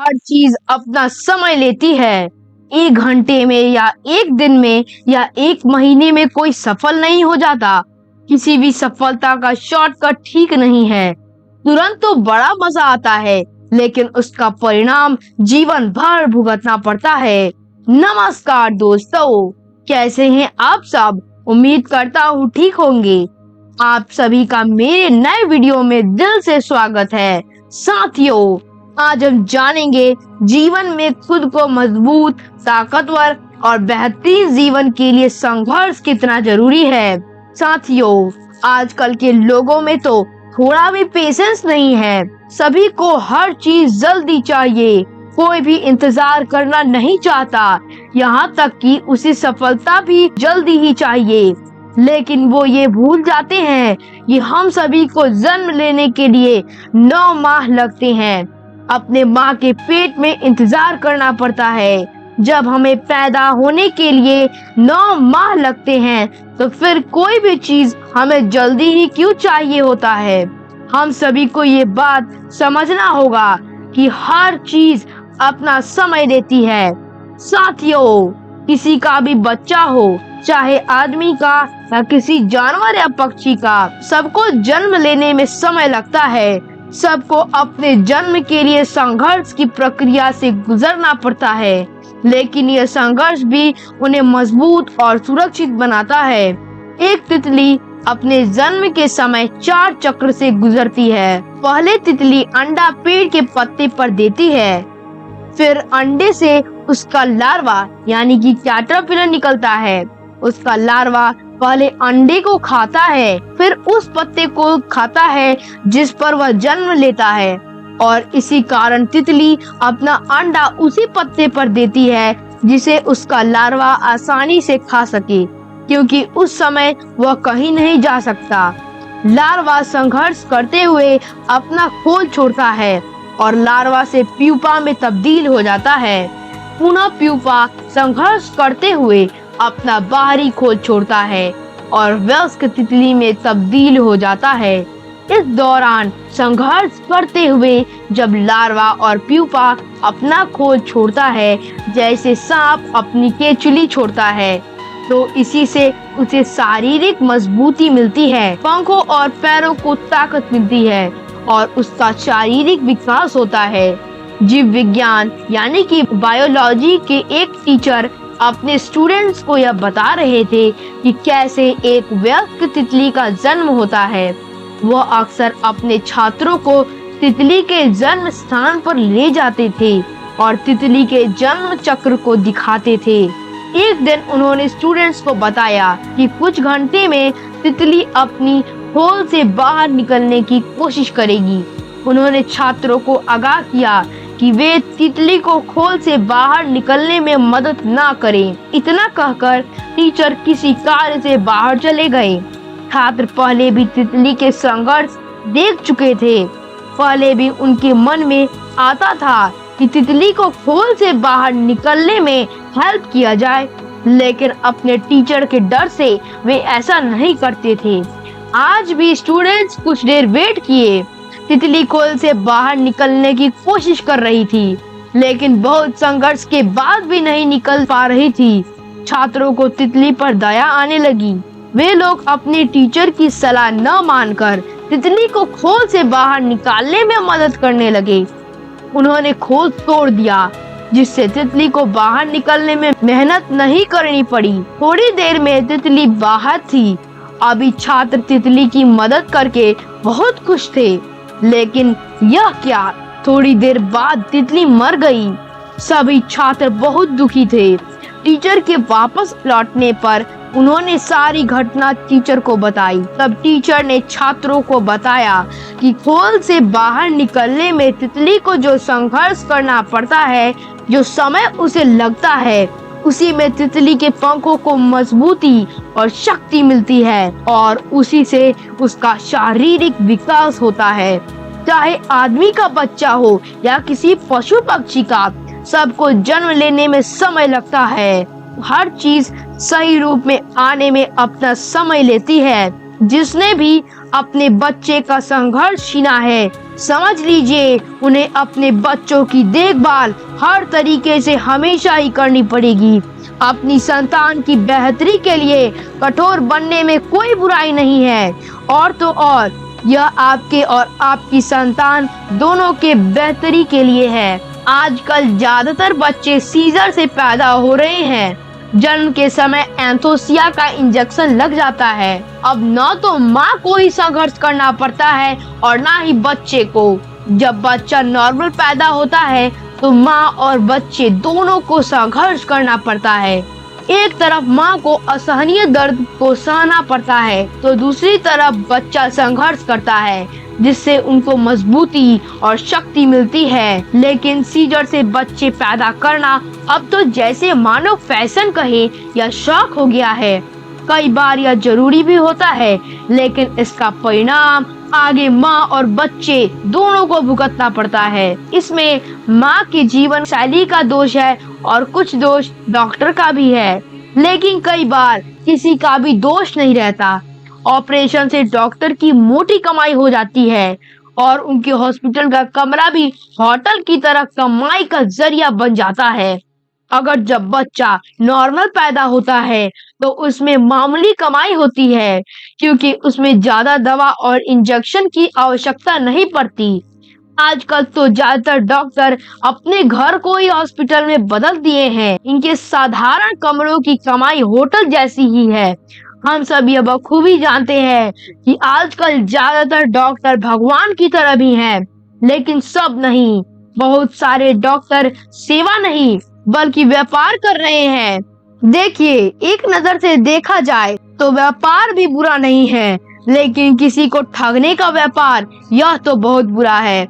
हर चीज अपना समय लेती है। 1 घंटे में या 1 दिन में या 1 महीने में कोई सफल नहीं हो जाता। किसी भी सफलता का शॉर्टकट ठीक नहीं है। तुरंत तो बड़ा मजा आता है, लेकिन उसका परिणाम जीवन भर भुगतना पड़ता है। नमस्कार दोस्तों, कैसे हैं आप सब? उम्मीद करता हूँ ठीक होंगे। आप सभी का मेरे नए वीडियो में दिल से स्वागत है। साथियों, आज हम जानेंगे जीवन में खुद को मजबूत, ताकतवर और बेहतरीन जीवन के लिए संघर्ष कितना जरूरी है। साथियों, आजकल के लोगों में तो थोड़ा भी पेशेंस नहीं है। सभी को हर चीज जल्दी चाहिए। कोई भी इंतजार करना नहीं चाहता, यहाँ तक कि उसे सफलता भी जल्दी ही चाहिए। लेकिन वो ये भूल जाते हैं कि हम सभी को जन्म लेने के लिए 9 माह लगते हैं। अपने माँ के पेट में इंतजार करना पड़ता है। जब हमें पैदा होने के लिए 9 माह लगते हैं, तो फिर कोई भी चीज हमें जल्दी ही क्यों चाहिए होता है। हम सभी को ये बात समझना होगा कि हर चीज अपना समय लेती है। साथियों, किसी का भी बच्चा हो, चाहे आदमी का या किसी जानवर या पक्षी का, सबको जन्म लेने में समय लगता है। सबको अपने जन्म के लिए संघर्ष की प्रक्रिया से गुजरना पड़ता है, लेकिन यह संघर्ष भी उन्हें मजबूत और सुरक्षित बनाता है। एक तितली अपने जन्म के समय 4 चक्र से गुजरती है। पहले तितली अंडा पेड़ के पत्ते पर देती है, फिर अंडे से उसका लार्वा यानी कि कैटरपिलर निकलता है। उसका लार्वा पहले अंडे को खाता है, फिर उस पत्ते को खाता है जिस पर वह जन्म लेता है, और इसी कारण तितली अपना अंडा उसी पत्ते पर देती है जिसे उसका लार्वा आसानी से खा सके, क्योंकि उस समय वह कहीं नहीं जा सकता। लार्वा संघर्ष करते हुए अपना खोल छोड़ता है और लार्वा से प्यूपा में तब्दील हो जाता है। पुनः प्यूपा संघर्ष करते हुए अपना बाहरी खोल छोड़ता है और वयस्क तितली में तब्दील हो जाता है। इस दौरान संघर्ष करते हुए जब लार्वा और प्यूपा अपना खोल छोड़ता है, जैसे सांप अपनी केचुली छोड़ता है, तो इसी से उसे शारीरिक मजबूती मिलती है, पंखों और पैरों को ताकत मिलती है और उसका शारीरिक विकास होता है। जीव विज्ञान यानी कि बायोलॉजी के एक टीचर अपने स्टूडेंट्स को यह बता रहे थे कि कैसे एक वयस्क तितली का जन्म होता है। वह अक्सर अपने छात्रों को तितली के जन्म स्थान पर ले जाते थे और तितली के जन्म चक्र को दिखाते थे। एक दिन उन्होंने स्टूडेंट्स को बताया कि कुछ घंटे में तितली अपनी खोल से बाहर निकलने की कोशिश करेगी। उन्होंने छात्रों को आगाह किया कि वे तितली को खोल से बाहर निकलने में मदद ना करें। इतना कहकर टीचर किसी कार्य से बाहर चले गए। छात्र पहले भी तितली के संघर्ष देख चुके थे। पहले भी उनके मन में आता था कि तितली को खोल से बाहर निकलने में हेल्प किया जाए, लेकिन अपने टीचर के डर से वे ऐसा नहीं करते थे। आज भी स्टूडेंट्स कुछ देर वेट किए। तितली खोल से बाहर निकलने की कोशिश कर रही थी, लेकिन बहुत संघर्ष के बाद भी नहीं निकल पा रही थी। छात्रों को तितली पर दया आने लगी। वे लोग अपने टीचर की सलाह न मानकर तितली को खोल से बाहर निकालने में मदद करने लगे। उन्होंने खोल तोड़ दिया, जिससे तितली को बाहर निकलने में मेहनत नहीं करनी पड़ी। थोड़ी देर में तितली बाहर थी। अभी छात्र तितली की मदद करके बहुत खुश थे, लेकिन यह क्या, थोड़ी देर बाद तितली मर गई। सभी छात्र बहुत दुखी थे। टीचर के वापस लौटने पर उन्होंने सारी घटना टीचर को बताई। तब टीचर ने छात्रों को बताया कि खोल से बाहर निकलने में तितली को जो संघर्ष करना पड़ता है, जो समय उसे लगता है, उसी में तितली के पंखों को मजबूती और शक्ति मिलती है और उसी से उसका शारीरिक विकास होता है। चाहे आदमी का बच्चा हो या किसी पशु पक्षी का, सबको जन्म लेने में समय लगता है। हर चीज सही रूप में आने में अपना समय लेती है। जिसने भी अपने बच्चे का संघर्ष छीना है, समझ लीजिए उन्हें अपने बच्चों की देखभाल हर तरीके से हमेशा ही करनी पड़ेगी। अपनी संतान की बेहतरी के लिए कठोर बनने में कोई बुराई नहीं है, और तो और यह आपके और आपकी संतान दोनों के बेहतरी के लिए है। आजकल ज्यादातर बच्चे सीजर से पैदा हो रहे हैं। जन्म के समय एंथोसिया का इंजेक्शन लग जाता है। अब न तो माँ को ही संघर्ष करना पड़ता है और ना ही बच्चे को। जब बच्चा नॉर्मल पैदा होता है तो माँ और बच्चे दोनों को संघर्ष करना पड़ता है। एक तरफ माँ को असहनीय दर्द को सहना पड़ता है तो दूसरी तरफ बच्चा संघर्ष करता है, जिससे उनको मजबूती और शक्ति मिलती है। लेकिन सीजर से बच्चे पैदा करना अब तो जैसे मानो फैशन कहे या शौक हो गया है। कई बार यह जरूरी भी होता है, लेकिन इसका परिणाम आगे माँ और बच्चे दोनों को भुगतना पड़ता है। इसमें माँ की जीवन शैली का दोष है और कुछ दोष डॉक्टर का भी है, लेकिन कई बार किसी का भी दोष नहीं रहता। ऑपरेशन से डॉक्टर की मोटी कमाई हो जाती है और उनके हॉस्पिटल का कमरा भी होटल की तरह कमाई का जरिया बन जाता है। अगर जब बच्चा नॉर्मल पैदा होता है तो उसमें मामूली कमाई होती है, क्योंकि उसमें ज्यादा दवा और इंजेक्शन की आवश्यकता नहीं पड़ती। आजकल तो ज्यादातर डॉक्टर अपने घर को ही हॉस्पिटल में बदल दिए हैं। इनके साधारण कमरों की कमाई होटल जैसी ही है। हम सब यह बखूबी जानते हैं कि आजकल ज्यादातर डॉक्टर भगवान की तरह भी हैं, लेकिन सब नहीं। बहुत सारे डॉक्टर सेवा नहीं बल्कि व्यापार कर रहे हैं। देखिए, एक नजर से देखा जाए तो व्यापार भी बुरा नहीं है, लेकिन किसी को ठगने का व्यापार यह तो बहुत बुरा है।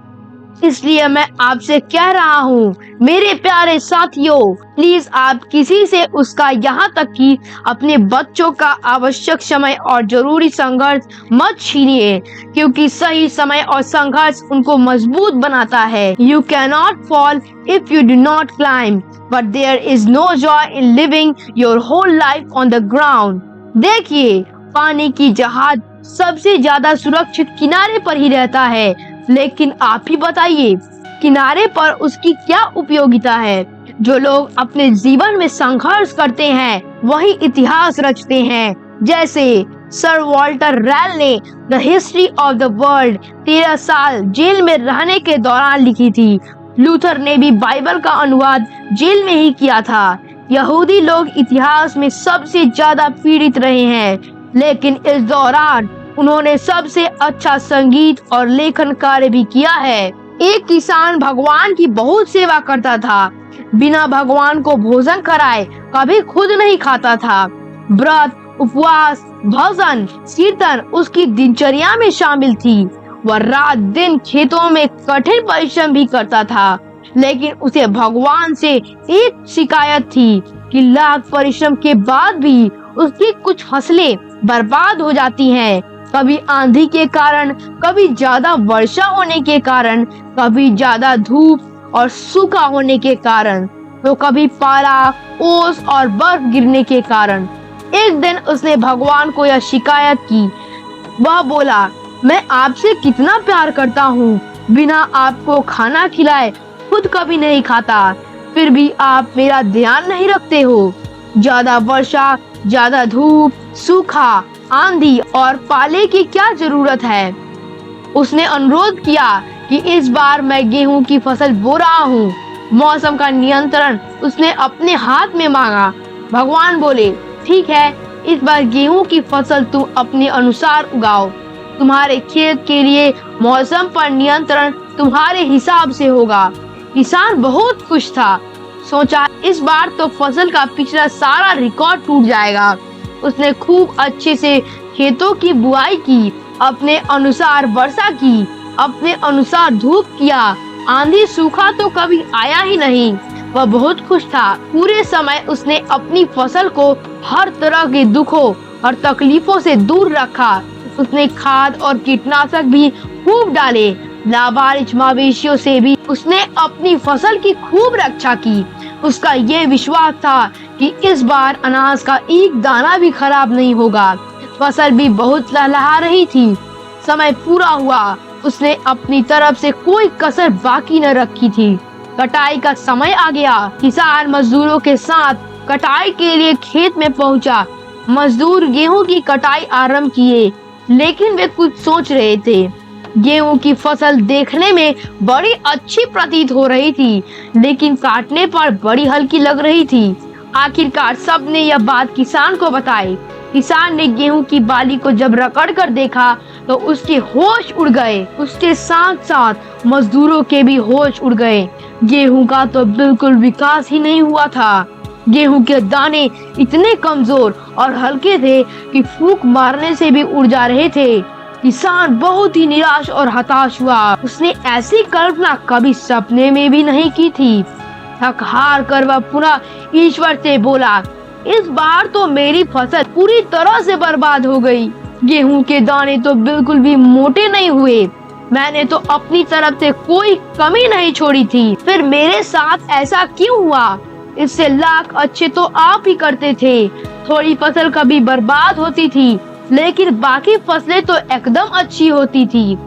इसलिए मैं आपसे कह रहा हूँ मेरे प्यारे साथियों, प्लीज आप किसी से उसका यहाँ तक कि अपने बच्चों का आवश्यक समय और जरूरी संघर्ष मत छीनिए, क्योंकि सही समय और संघर्ष उनको मजबूत बनाता है। You cannot fall if you do not climb, but there is no joy in living your whole life on the ground। देखिए, पानी की जहाज सबसे ज्यादा सुरक्षित किनारे पर ही रहता है, लेकिन आप ही बताइए किनारे पर उसकी क्या उपयोगिता है। जो लोग अपने जीवन में संघर्ष करते हैं वही इतिहास रचते हैं। जैसे सर वॉल्टर रैल ने the history of the world 13 साल जेल में रहने के दौरान लिखी थी। लूथर ने भी बाइबल का अनुवाद जेल में ही किया था। यहूदी लोग इतिहास में सबसे ज्यादा पीड़ित रहे हैं, लेकिन इस दौरान उन्होंने सबसे अच्छा संगीत और लेखन कार्य भी किया है। एक किसान भगवान की बहुत सेवा करता था। बिना भगवान को भोजन कराए कभी खुद नहीं खाता था। व्रत, उपवास, भजन, कीर्तन उसकी दिनचर्या में शामिल थी। वह रात दिन खेतों में कठिन परिश्रम भी करता था, लेकिन उसे भगवान से एक शिकायत थी कि लाख परिश्रम के बाद भी उसकी कुछ फसलें बर्बाद हो जाती हैं। कभी आंधी के कारण, कभी ज्यादा वर्षा होने के कारण, कभी ज्यादा धूप और सूखा होने के कारण, तो कभी पाला, ओस और बर्फ गिरने के कारण। एक दिन उसने भगवान को यह शिकायत की। वह बोला, मैं आपसे कितना प्यार करता हूँ, बिना आपको खाना खिलाए खुद कभी नहीं खाता, फिर भी आप मेरा ध्यान नहीं रखते हो। ज्यादा वर्षा, ज्यादा धूप, सूखा, आंधी और पाले की क्या जरूरत है। उसने अनुरोध किया कि इस बार मैं गेहूं की फसल बो रहा हूँ। मौसम का नियंत्रण उसने अपने हाथ में मांगा। भगवान बोले, ठीक है, इस बार गेहूं की फसल तुम अपने अनुसार उगाओ। तुम्हारे खेत के लिए मौसम पर नियंत्रण तुम्हारे हिसाब से होगा। किसान बहुत खुश था। सोचा इस बार तो फसल का पिछला सारा रिकॉर्ड टूट जाएगा। उसने खूब अच्छे से खेतों की बुआई की, अपने अनुसार वर्षा की, अपने अनुसार धूप किया। आंधी सूखा तो कभी आया ही नहीं। वह बहुत खुश था। पूरे समय उसने अपनी फसल को हर तरह के दुखों और तकलीफों से दूर रखा। उसने खाद और कीटनाशक भी खूब डाले। लावारिश मवेशियों से भी उसने अपनी फसल की खूब रक्षा की। उसका ये विश्वास था कि इस बार अनाज का एक दाना भी खराब नहीं होगा। फसल भी बहुत लहलहा रही थी। समय पूरा हुआ, उसने अपनी तरफ से कोई कसर बाकी न रखी थी। कटाई का समय आ गया। किसान मजदूरों के साथ कटाई के लिए खेत में पहुंचा। मजदूर गेहूं की कटाई आरंभ किए, लेकिन वे कुछ सोच रहे थे। गेहूं की फसल देखने में बड़ी अच्छी प्रतीत हो रही थी, लेकिन काटने पर बड़ी हल्की लग रही थी। आखिरकार सबने यह बात किसान को बताई। किसान ने गेहूं की बाली को जब रगड़ कर देखा तो उसके होश उड़ गए। उसके साथ साथ मजदूरों के भी होश उड़ गए। गेहूं का तो बिल्कुल विकास ही नहीं हुआ था। गेहूं के दाने इतने कमजोर और हल्के थे कि फूंक मारने से भी उड़ जा रहे थे। किसान बहुत ही निराश और हताश हुआ। उसने ऐसी कल्पना कभी सपने में भी नहीं की थी। थक हार कर वह पुनः ईश्वर से बोला, इस बार तो मेरी फसल पूरी तरह से बर्बाद हो गई। गेहूं के दाने तो बिल्कुल भी मोटे नहीं हुए। मैंने तो अपनी तरफ से कोई कमी नहीं छोड़ी थी, फिर मेरे साथ ऐसा क्यों हुआ? इससे लाख अच्छे तो आप ही करते थे। थोड़ी फसल कभी बर्बाद होती थी, लेकिन बाकी फसलें तो एकदम अच्छी होती थी।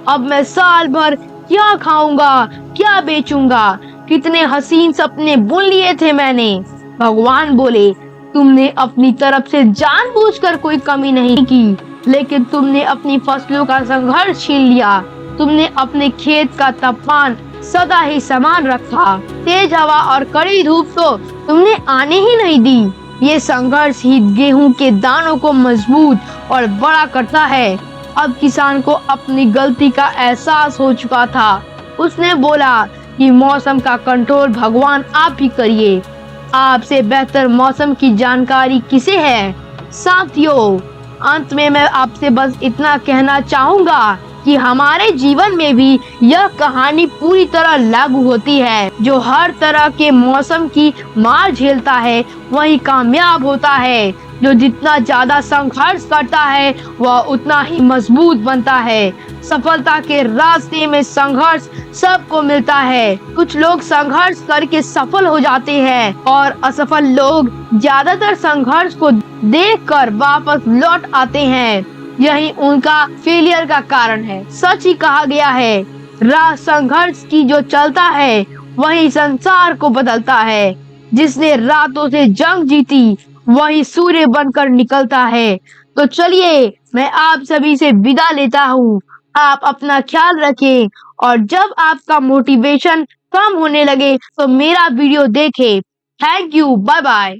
अब मैं साल भर क्या खाऊंगा, क्या बेचूंगा? कितने हसीन सपने बुन लिए थे मैंने। भगवान बोले, तुमने अपनी तरफ से जानबूझकर कोई कमी नहीं की, लेकिन तुमने अपनी फसलों का संघर्ष छीन लिया। तुमने अपने खेत का तापमान सदा ही समान रखा। तेज हवा और कड़ी धूप तो तुमने आने ही नहीं दी। ये संघर्ष ही गेहूं के दानों को मजबूत और बड़ा करता है। अब किसान को अपनी गलती का एहसास हो चुका था। उसने बोला कि मौसम का कंट्रोल भगवान आप ही करिए। आपसे बेहतर मौसम की जानकारी किसे है? साथियों, अंत में मैं आपसे बस इतना कहना चाहूंगा कि हमारे जीवन में भी यह कहानी पूरी तरह लागू होती है। जो हर तरह के मौसम की मार झेलता है वही कामयाब होता है। जो जितना ज्यादा संघर्ष करता है वह उतना ही मजबूत बनता है। सफलता के रास्ते में संघर्ष सबको मिलता है। कुछ लोग संघर्ष करके सफल हो जाते हैं और असफल लोग ज्यादातर संघर्ष को देखकर वापस लौट आते हैं। यही उनका फेलियर का कारण है। सच ही कहा गया है, राह संघर्ष की जो चलता है वही संसार को बदलता है। जिसने रातों से जंग जीती वही सूर्य बनकर निकलता है। तो चलिए, मैं आप सभी से विदा लेता हूँ। आप अपना ख्याल रखें और जब आपका मोटिवेशन कम होने लगे तो मेरा वीडियो देखें। Thank you, bye bye.